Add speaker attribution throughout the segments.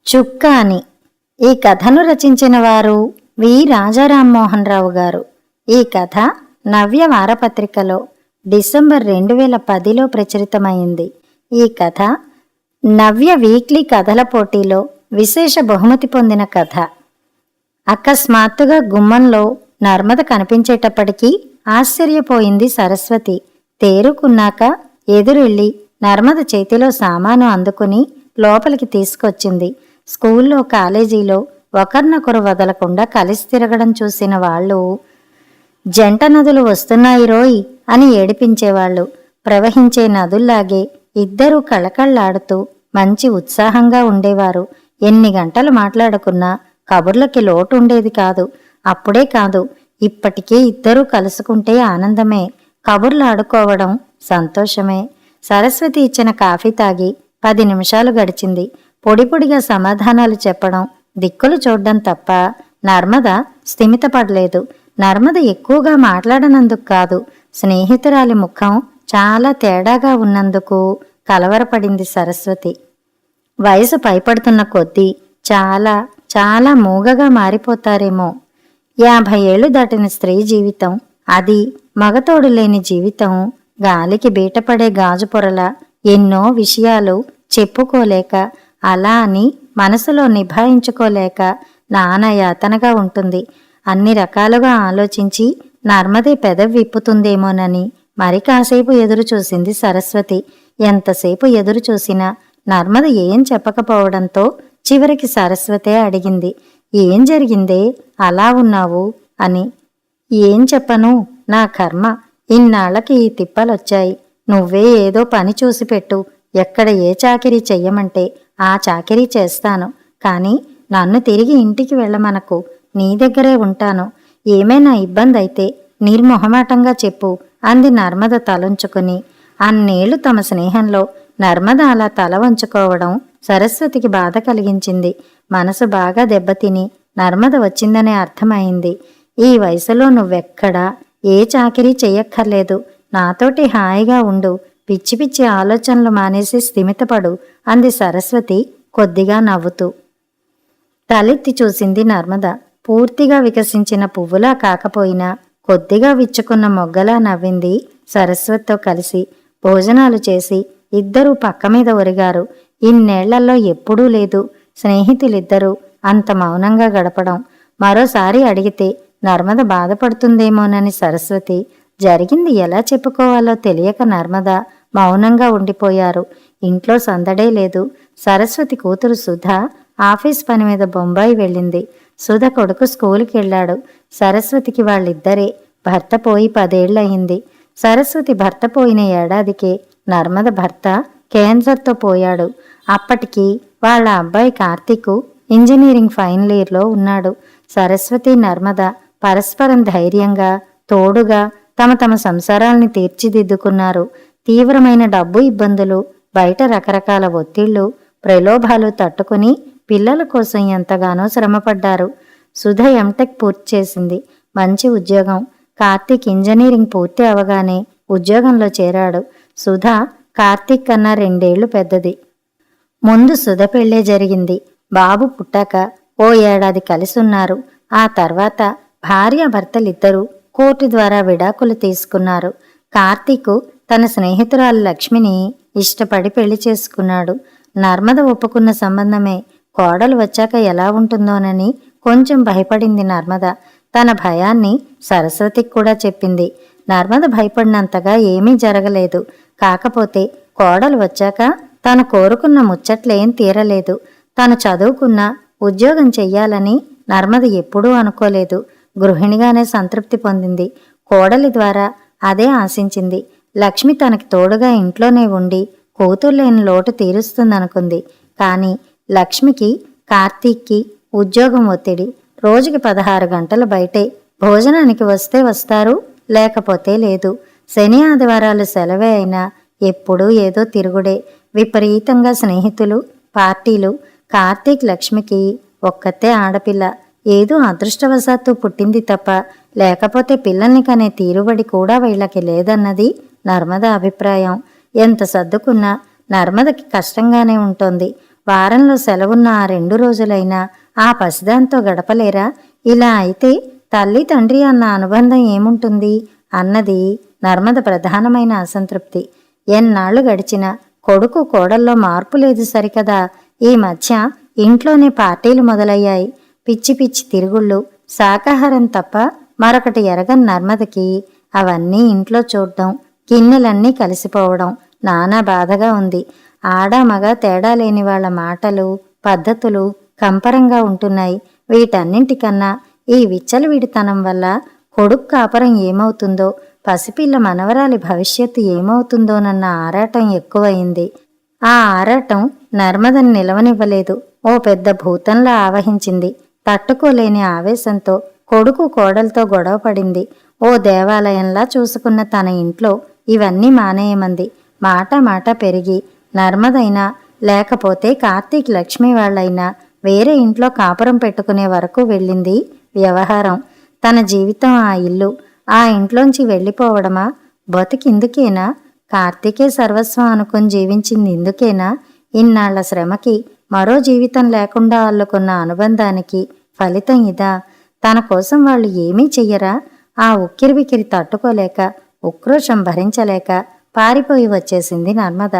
Speaker 1: చుక్క అని. ఈ కథను రచించిన వారు వి రాజారామ్మోహన్ రావు గారు. ఈ కథ నవ్య వారపత్రికలో డిసెంబర్ 2010లో ప్రచురితమైంది. ఈ కథ నవ్య వీక్లీ కథల పోటీలో విశేష బహుమతి పొందిన కథ. అకస్మాత్తుగా గుమ్మంలో నర్మద కనిపించేటప్పటికీ ఆశ్చర్యపోయింది సరస్వతి. తేరుకున్నాక ఎదురెళ్ళి నర్మద చేతిలో సామాను అందుకుని లోపలికి తీసుకొచ్చింది. స్కూల్లో కాలేజీలో ఒకరినొకరు వదలకుండా కలిసి తిరగడం చూసిన వాళ్ళు జంట నదులు వస్తున్నాయి రోయ్ అని ఏడిపించేవాళ్ళు. ప్రవహించే నదుల్లాగే ఇద్దరూ కళకళ్లాడుతూ మంచి ఉత్సాహంగా ఉండేవారు. ఎన్ని గంటలు మాట్లాడుకున్నా కబుర్లకి లోటు ఉండేది కాదు. అప్పుడే కాదు, ఇప్పటికీ ఇద్దరూ కలుసుకుంటే ఆనందమే, కబుర్లాడుకోవడం సంతోషమే. సరస్వతి ఇచ్చిన కాఫీ తాగి 10 నిమిషాలు గడిచింది. పొడిపొడిగా సమాధానాలు చెప్పడం, దిక్కులు చూడ్డం తప్ప నర్మద స్థిమితపడలేదు. నర్మద ఎక్కువగా మాట్లాడనందుకు కాదు, స్నేహితురాలి ముఖం చాలా తేడాగా ఉన్నందుకు కలవరపడింది సరస్వతి. వయసు పైపడుతున్న కొద్దీ చాలా చాలా మూగగా మారిపోతారేమో. 50 ఏళ్లు దాటిన స్త్రీ జీవితం, అది మగతోడు లేని జీవితం, గాలికి బీటపడే గాజు పొరల ఎన్నో విషయాలు చెప్పుకోలేక, అలా అని మనసులో నిభాయించుకోలేక నానాయాతనగా ఉంటుంది. అన్ని రకాలుగా ఆలోచించి నర్మదే పెదవి విప్పుతుందేమోనని మరి కాసేపు ఎదురు చూసింది సరస్వతి. ఎంతసేపు ఎదురు చూసినా నర్మద ఏం చెప్పకపోవడంతో చివరికి సరస్వతే అడిగింది, ఏం జరిగిందే అలా ఉన్నావు అని. ఏం చెప్పను, నా కర్మ, ఇన్నాళ్లకి ఈ తిప్పలొచ్చాయి. నువ్వే ఏదో పని చూసి పెట్టు. ఎక్కడ ఏ చాకిరీ చెయ్యమంటే ఆ చాకిరీ చేస్తాను. కానీ నన్ను తిరిగి ఇంటికి వెళ్ళమనకు, నీ దగ్గరే ఉంటాను. ఏమైనా ఇబ్బంది అయితే నిర్మొహమాటంగా చెప్పు అంది నర్మద తలంచుకుని. అన్నేళ్లు తమ స్నేహంలో నర్మద అలా తల వంచుకోవడం సరస్వతికి బాధ కలిగించింది. మనసు బాగా దెబ్బతిని నర్మద వచ్చిందనే అర్థమైంది. ఈ వయసులో నువ్వెక్కడా ఏ చాకిరీ చెయ్యక్కర్లేదు, నాతోటి హాయిగా ఉండు, పిచ్చి పిచ్చి ఆలోచనలు మానేసి స్థిమితపడు అంది సరస్వతి కొద్దిగా నవ్వుతూ. తలెత్తి చూసింది నర్మద. పూర్తిగా వికసించిన పువ్వులా కాకపోయినా కొద్దిగా విచ్చుకున్న మొగ్గలా నవ్వింది సరస్వతితో కలిసి. భోజనాలు చేసి ఇద్దరూ పక్క మీద ఒరిగారు. ఇన్నేళ్లలో ఎప్పుడూ లేదు స్నేహితులిద్దరూ అంత మౌనంగా గడపడం. మరోసారి అడిగితే నర్మద బాధపడుతుందేమోనని సరస్వతి. జరిగింది ఎలా చెప్పుకోవాలో తెలియక నర్మద మౌనంగా ఉండిపోయారు. ఇంట్లో సందడే లేదు. సరస్వతి కూతురు సుధ ఆఫీస్ పని మీద బొంబాయి వెళ్ళింది. సుధ కొడుకు స్కూలుకి వెళ్ళాడు. సరస్వతికి వాళ్ళిద్దరే. భర్త పోయి 10 ఏళ్లయింది. సరస్వతి భర్త పోయిన ఏడాదికే నర్మద భర్త క్యాన్సర్తో పోయాడు. అప్పటికి వాళ్ళ అబ్బాయి కార్తీకు ఇంజనీరింగ్ ఫైనల్ ఇయర్లో ఉన్నాడు. సరస్వతి నర్మద పరస్పరం ధైర్యంగా తోడుగా తమ తమ సంసారాల్ని తీర్చిదిద్దుకున్నారు. తీవ్రమైన డబ్బు ఇబ్బందులు, బయట రకరకాల ఒత్తిళ్లు, ప్రలోభాలు తట్టుకుని పిల్లల కోసం ఎంతగానో శ్రమపడ్డారు. సుధ ఎంటెక్ పూర్తి చేసింది, మంచి ఉద్యోగం. కార్తీక్ ఇంజనీరింగ్ పూర్తి అవగానే ఉద్యోగంలో చేరాడు. సుధ కార్తీక్ కన్నా 2 ఏళ్లు పెద్దది. ముందు సుధ పెళ్లే జరిగింది. బాబు పుట్టాక ఓ ఏడాది కలిసున్నారు. ఆ తర్వాత భార్యాభర్తలిద్దరూ కోర్టు ద్వారా విడాకులు తీసుకున్నారు. కార్తీకు తన స్నేహితురాలు లక్ష్మిని ఇష్టపడి పెళ్లి చేసుకున్నాడు. నర్మద ఒప్పుకున్న సంబంధమే. కోడలు వచ్చాక ఎలా ఉంటుందోనని కొంచెం భయపడింది నర్మద. తన భయాన్ని సరస్వతికి కూడా చెప్పింది. నర్మద భయపడినంతగా ఏమీ జరగలేదు. కాకపోతే కోడలు వచ్చాక తను కోరుకున్న ముచ్చట్లేం తీరలేదు. తను చదువుకున్న ఉద్యోగం చెయ్యాలని నర్మద ఎప్పుడూ అనుకోలేదు. గృహిణిగానే సంతృప్తి పొందింది. కోడలి ద్వారా అదే ఆశించింది. లక్ష్మి తనకి తోడుగా ఇంట్లోనే ఉండి కూతుర్లేని లోటు తీరుస్తుందనుకుంది. కానీ లక్ష్మికి కార్తీక్కి ఉద్యోగం ఒత్తిడి. రోజుకి 16 గంటలు బయటే. భోజనానికి వస్తే వస్తారు, లేకపోతే లేదు. శని ఆదివారాలు సెలవే అయినా ఎప్పుడూ ఏదో తిరుగుడే. విపరీతంగా స్నేహితులు, పార్టీలు. కార్తీక్ లక్ష్మికి ఒక్కతే ఆడపిల్ల. ఏదో అదృష్టవశాత్తు పుట్టింది తప్ప లేకపోతే పిల్లల్ని కనే తీరుబడి కూడా వీళ్ళకి లేదన్నది నర్మద అభిప్రాయం. ఎంత సర్దుకున్నా నర్మదకి కష్టంగానే ఉంటోంది. వారంలో సెలవున్న ఆ 2 రోజులైనా ఆ పసిదాంతో గడపలేరా? ఇలా అయితే తల్లి తండ్రి అన్న అనుబంధం ఏముంటుంది అన్నది నర్మద ప్రధానమైన అసంతృప్తి. ఎన్నాళ్లు గడిచినా కొడుకు కోడల్లో మార్పు లేదు సరికదా. ఈ మధ్య ఇంట్లోనే పార్టీలు మొదలయ్యాయి. పిచ్చి పిచ్చి తిరుగుళ్ళు, శాకాహారం తప్ప మరొకటి ఎరగని నర్మదకి అవన్నీ ఇంట్లో చూడ్డం, గిన్నెలన్నీ కలిసిపోవడం నానా బాధగా ఉంది. ఆడ మగ తేడా లేని వాళ్ల మాటలు, పద్ధతులు కంపరంగా ఉంటున్నాయి. వీటన్నింటికన్నా ఈ విచ్చలవిడితనం వల్ల కొడుకు కాపురం ఏమవుతుందో, పసిపిల్ల మనవరాలి భవిష్యత్తు ఏమవుతుందోనన్న ఆరాటం ఎక్కువయింది. ఆ ఆరాటం నర్మదని నిలవనివ్వలేదు. ఓ పెద్ద భూతంలా ఆవహించింది. తట్టుకోలేని ఆవేశంతో కొడుకు కోడలతో గొడవపడింది. ఓ దేవాలయంలా చూసుకున్న తన ఇంట్లో ఇవన్నీ మానేయమంది. మాట మాట పెరిగి నర్మదైనా లేకపోతే కార్తీక్ లక్ష్మి వాళ్లైనా వేరే ఇంట్లో కాపురం పెట్టుకునే వరకు వెళ్ళింది వ్యవహారం. తన జీవితం ఆ ఇల్లు, ఆ ఇంట్లోంచి వెళ్ళిపోవడమా? బతికిందుకేనా? కార్తీకే సర్వస్వం అనుకుని జీవించింది ఇందుకేనా? ఇన్నాళ్ల శ్రమకి, మరో జీవితం లేకుండా అల్లుకున్న అనుబంధానికి ఫలితం ఇదా? తన కోసం వాళ్ళు ఏమీ చెయ్యరా? ఆ ఉక్కిరిబిక్కిరి తట్టుకోలేక, ఉక్రోషం భరించలేక పారిపోయి వచ్చేసింది నర్మద.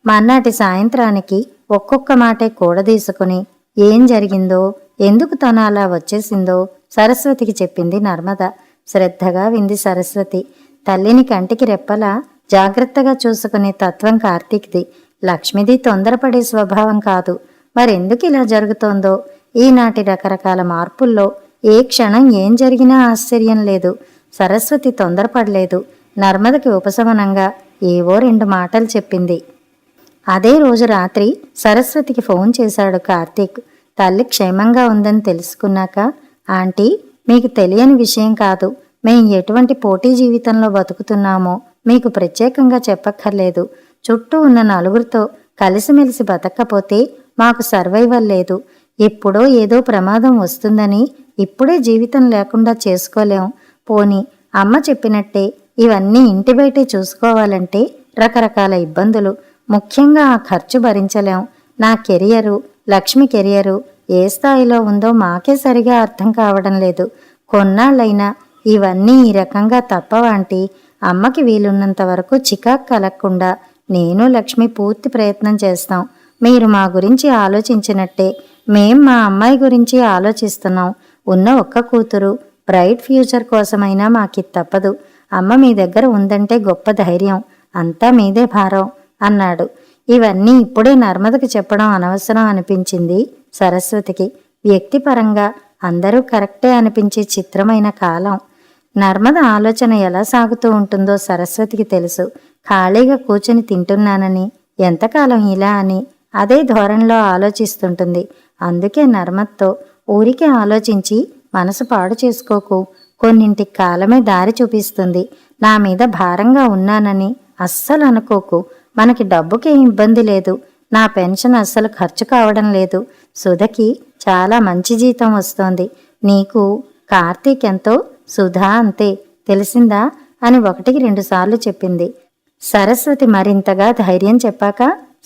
Speaker 1: మర్నాటి సాయంత్రానికి ఒక్కొక్క మాటే కూడదీసుకుని ఏం జరిగిందో, ఎందుకు తను అలా వచ్చేసిందో సరస్వతికి చెప్పింది నర్మద. శ్రద్ధగా వింది సరస్వతి. తల్లిని కంటికి రెప్పలా జాగ్రత్తగా చూసుకునే తత్వం కార్తీక్ది. లక్ష్మిది తొందరపడే స్వభావం కాదు. మరెందుకు ఇలా జరుగుతోందో? ఈనాటి రకరకాల మార్పుల్లో ఏ క్షణం ఏం జరిగినా ఆశ్చర్యం లేదు. సరస్వతి తొందరపడలేదు. నర్మదకి ఉపశమనంగా ఏవో 2 మాటలు చెప్పింది. అదే రోజు రాత్రి సరస్వతికి ఫోన్ చేశాడు కార్తీక్. తల్లి క్షేమంగా ఉందని తెలుసుకున్నాక, ఆంటీ, మీకు తెలియని విషయం కాదు. మేం ఎటువంటి పోటీ జీవితంలో బతుకుతున్నామో మీకు ప్రత్యేకంగా చెప్పక్కర్లేదు. చుట్టూ ఉన్న నలుగురితో కలిసిమెలిసి బతక్కపోతే మాకు సర్వైవల్ లేదు. ఎప్పుడో ఏదో ప్రమాదం వస్తుందని ఇప్పుడే జీవితం లేకుండా చేసుకోలేం. పోని అమ్మ చెప్పినట్టే ఇవన్నీ ఇంటి బయటే చూసుకోవాలంటే రకరకాల ఇబ్బందులు. ముఖ్యంగా ఆ ఖర్చు భరించలేం. నా కెరియరు, లక్ష్మి కెరియరు ఏ స్థాయిలో ఉందో మాకే సరిగా అర్థం కావడం లేదు. కొన్నాళ్ళైనా ఇవన్నీ ఈ రకంగా తప్పవాంటి. అమ్మకి వీలున్నంత వరకు చికాకు కలగకుండా నేను లక్ష్మి పూర్తి ప్రయత్నం చేస్తాం. మీరు మా గురించి ఆలోచించినట్టే మేం మా అమ్మాయి గురించి ఆలోచిస్తున్నాం. ఉన్న ఒక్క కూతురు, బ్రైట్ ఫ్యూచర్ కోసమైనా మాకి తప్పదు. అమ్మ మీ దగ్గర ఉందంటే గొప్ప ధైర్యం. అంతా మీదే భారం అన్నాడు. ఇవన్నీ ఇప్పుడే నర్మదకి చెప్పడం అనవసరం అనిపించింది సరస్వతికి. వ్యక్తిపరంగా అందరూ కరెక్టే అనిపించే చిత్రమైన కాలం. నర్మద ఆలోచన ఎలా సాగుతూ ఉంటుందో సరస్వతికి తెలుసు. ఖాళీగా కూర్చుని తింటున్నానని, ఎంతకాలం ఇలా అని అదే ధోరణిలో ఆలోచిస్తుంటుంది. అందుకే నర్మద్తో ఊరికే ఆలోచించి మనసు పాడు చేసుకోకు, కొన్నింటికి కాలమే దారి చూపిస్తుంది. నా మీద భారంగా ఉన్నానని అస్సలు అనుకోకు. మనకి డబ్బుకేం ఇబ్బంది లేదు. నా పెన్షన్ అస్సలు ఖర్చు కావడం లేదు. సుధకి చాలా మంచి జీతం వస్తోంది. నీకు కార్తీక్ ఎంతో, సుధా అంతే, తెలిసిందా అని 1కి 2 సార్లు చెప్పింది. సరస్వతి మరింతగా ధైర్యం చెప్పాక,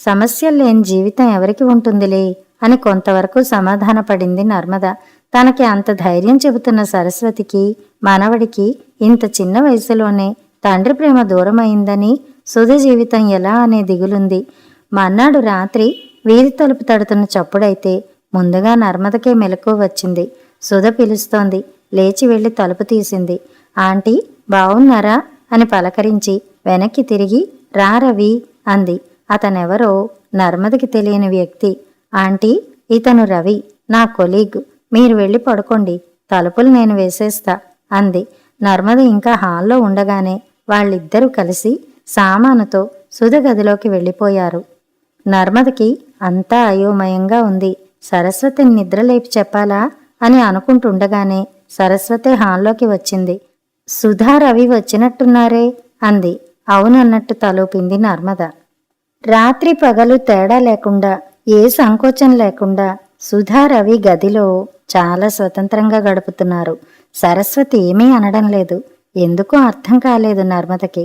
Speaker 1: సమస్యలు లేని జీవితం ఎవరికి ఉంటుందిలే అని కొంతవరకు సమాధానపడింది నర్మద. తనకి అంత ధైర్యం చెబుతున్న సరస్వతికి, మనవడికి ఇంత చిన్న వయసులోనే తండ్రి ప్రేమ దూరమైందని, సుధ జీవితం ఎలా అనే దిగులుంది. మర్నాడు రాత్రి వీధి తలుపు తడుతున్న చప్పుడైతే ముందుగా నర్మదకే మెలకువ వచ్చింది. సుధ పిలుస్తోంది. లేచి వెళ్లి తలుపు తీసింది. ఆంటీ, బావున్నారా అని పలకరించి వెనక్కి తిరిగి రా రవి అంది. అతనెవరో నర్మదకి తెలియని వ్యక్తి. ఆంటీ, ఇతను రవి, నా కొలీగ్. మీరు వెళ్ళి పడుకోండి, తలుపులు నేను వేసేస్తా అంది. నర్మద ఇంకా హాల్లో ఉండగానే వాళ్ళిద్దరూ కలిసి సామానుతో సుధ గదిలోకి వెళ్ళిపోయారు. నర్మదకి అంతా అయోమయంగా ఉంది. సరస్వతిని నిద్రలేపి చెప్పాలా అని అనుకుంటుండగానే సరస్వతి హాల్లోకి వచ్చింది. సుధా రవి వచ్చినట్టున్నారే అంది. అవునన్నట్టు తలూపింది నర్మద. రాత్రి పగలు తేడా లేకుండా, ఏ సంకోచం లేకుండా సుధా రవి గదిలో చాలా స్వతంత్రంగా గడుపుతున్నారు. సరస్వతి ఏమీ అనడం లేదు. ఎందుకో అర్థం కాలేదు నర్మదకి.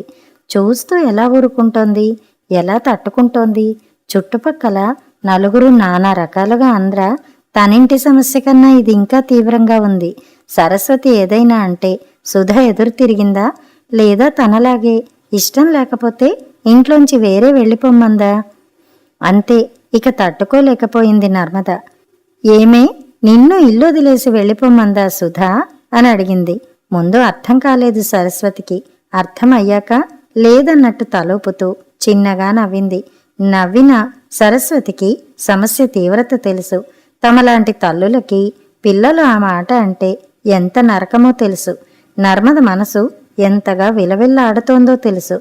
Speaker 1: చూస్తూ ఎలా ఊరుకుంటోంది, ఎలా తట్టుకుంటోంది? చుట్టుపక్కల నలుగురు నానా రకాలుగా అందరా తనింటి సమస్య కన్నా ఇది ఇంకా తీవ్రంగా ఉంది. సరస్వతి ఏదైనా అంటే సుధ ఎదురు తిరిగిందా, లేదా తనలాగే ఇష్టం లేకపోతే ఇంట్లోంచి వేరే వెళ్ళిపోమ్మందా? అంతే, ఇక తట్టుకోలేకపోయింది నర్మద. ఏమే, నిన్ను ఇల్లు వదిలేసి వెళ్ళిపోమ్మందా సుధా అని అడిగింది. ముందు అర్థం కాలేదు సరస్వతికి. అర్థం అయ్యాక లేదన్నట్టు తలూపుతూ చిన్నగా నవ్వింది. నవ్విన సరస్వతికి సమస్య తీవ్రత తెలుసు. తమలాంటి తల్లులకి పిల్లలు ఆ మాట అంటే ఎంత నరకమో తెలుసు. నర్మద మనసు ఎంతగా విలవిల్లాడుతోందో తెలుసు.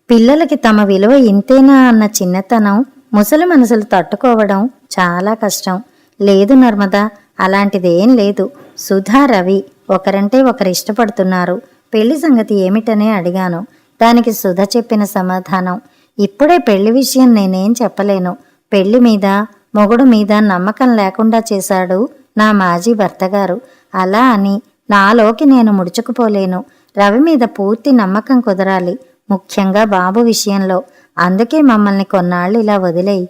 Speaker 1: పిల్లలకి తమ విలువ ఇంతేనా అన్న చిన్నతనం ముసలి మనసులు తట్టుకోవడం చాలా కష్టం. లేదు నర్మద, అలాంటిదేం లేదు. సుధా, రవి ఒకరంటే ఒకరు ఇష్టపడుతున్నారు. పెళ్లి సంగతి ఏమిటనే అడిగాను. దానికి సుధ చెప్పిన సమాధానం, ఇప్పుడే పెళ్లి విషయం నేనేం చెప్పలేను. పెళ్లి మీద మొగుడు మీద నమ్మకం లేకుండా చేశాడు నా మాజీ భర్తగారు. అలా అని నాలోకి నేను ముడుచుకుపోలేను. రవి మీద పూర్తి నమ్మకం కుదరాలి, ముఖ్యంగా బాబు విషయంలో. అందుకే మమ్మల్ని కొన్నాళ్ళు ఇలా వదిలేయి.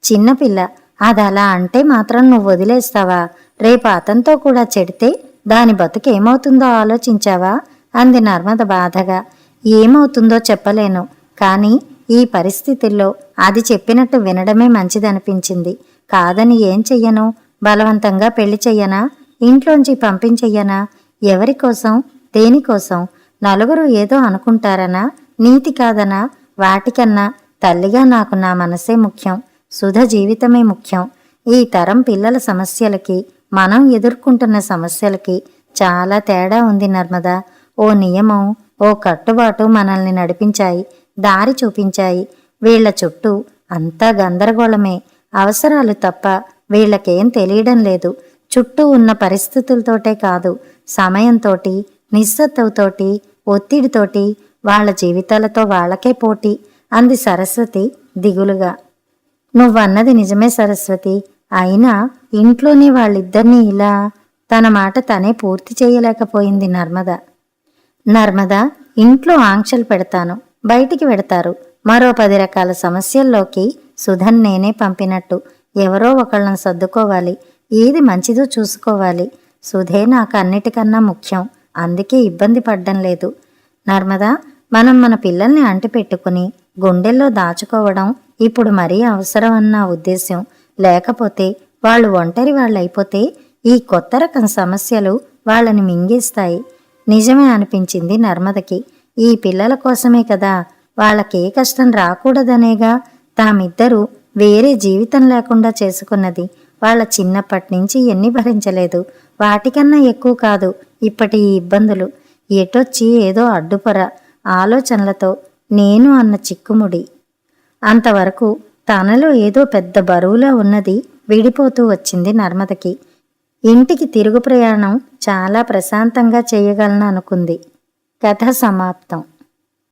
Speaker 1: చిన్నపిల్ల, అదలా అంటే మాత్రం నువ్వు వదిలేస్తావా? రేపు అతనితో కూడా చెడితే దాని బతుకేమవుతుందో ఆలోచించావా అంది నర్మద బాధగా. ఏమవుతుందో చెప్పలేను, కానీ ఈ పరిస్థితుల్లో అది చెప్పినట్టు వినడమే మంచిదనిపించింది. కాదని ఏం చెయ్యను? బలవంతంగా పెళ్లి చెయ్యనా? ఇంట్లోంచి పంపించెయ్యనా? ఎవరి కోసం, దేనికోసం? నలుగురు ఏదో అనుకుంటారనా? నీతి కాదనా? వాటికన్నా తల్లిగా నాకు నా మనసే ముఖ్యం. సుధ జీవితమే ముఖ్యం. ఈ తరం పిల్లల సమస్యలకి మనం ఎదుర్కొంటున్న సమస్యలకి చాలా తేడా ఉంది నర్మద. ఓ నియమం, ఓ కట్టుబాటు మనల్ని నడిపించాయి, దారి చూపించాయి. వీళ్ల చుట్టూ అంతా గందరగోళమే. అవసరాలు తప్ప వీళ్ళకేం తెలియడం లేదు. చుట్టూ ఉన్న పరిస్థితులతోటే కాదు, సమయంతోటి, నిస్సత్తుతోటి, ఒత్తిడితోటి, వాళ్ళ జీవితాలతో వాళ్ళకే పోటీ అంది సరస్వతి దిగులుగా. నువ్వన్నది నిజమే సరస్వతి. అయినా ఇంట్లోనే వాళ్ళిద్దరినీ ఇలా. తన మాట తనే పూర్తి చేయలేకపోయింది నర్మద. నర్మద, ఇంట్లో ఆంక్షలు పెడతాను, బయటికి వెడతారు. మరో 10 రకాల సమస్యల్లోకి సుధన్ నేనే పంపినట్టు. ఎవరో ఒకళ్ళని సర్దుకోవాలి. ఏది మంచిదో చూసుకోవాలి. సుధే నాకు అన్నిటికన్నా ముఖ్యం. అందుకే ఇబ్బంది పడ్డం లేదు. నర్మద, మనం మన పిల్లల్ని అంటిపెట్టుకుని గుండెల్లో దాచుకోవడం ఇప్పుడు మరీ అవసరం అన్న ఉద్దేశ్యం. లేకపోతే వాళ్ళు ఒంటరి వాళ్ళైపోతే ఈ కొత్త రకం సమస్యలు వాళ్ళని మింగేస్తాయి. నిజమే అనిపించింది నర్మదకి. ఈ పిల్లల కోసమే కదా, వాళ్ళకే కష్టం రాకూడదనేగా తామిద్దరూ వేరే జీవితం లేకుండా చేసుకున్నది. వాళ్ళ చిన్నప్పటి నుంచి ఎన్ని భరించలేదు. వాటికన్నా ఎక్కువ కాదు ఇప్పటి ఈ ఇబ్బందులు. ఎటొచ్చి ఏదో అడ్డుపర ఆలోచనలతో నేను అన్న చిక్కుముడి. అంతవరకు తనలో ఏదో పెద్ద బరువులా ఉన్నది విడిపోతూ వచ్చింది నర్మదకి. ఇంటికి తిరుగు ప్రయాణం చాలా ప్రశాంతంగా చేయగలను అనుకుంది. కథ సమాప్తం.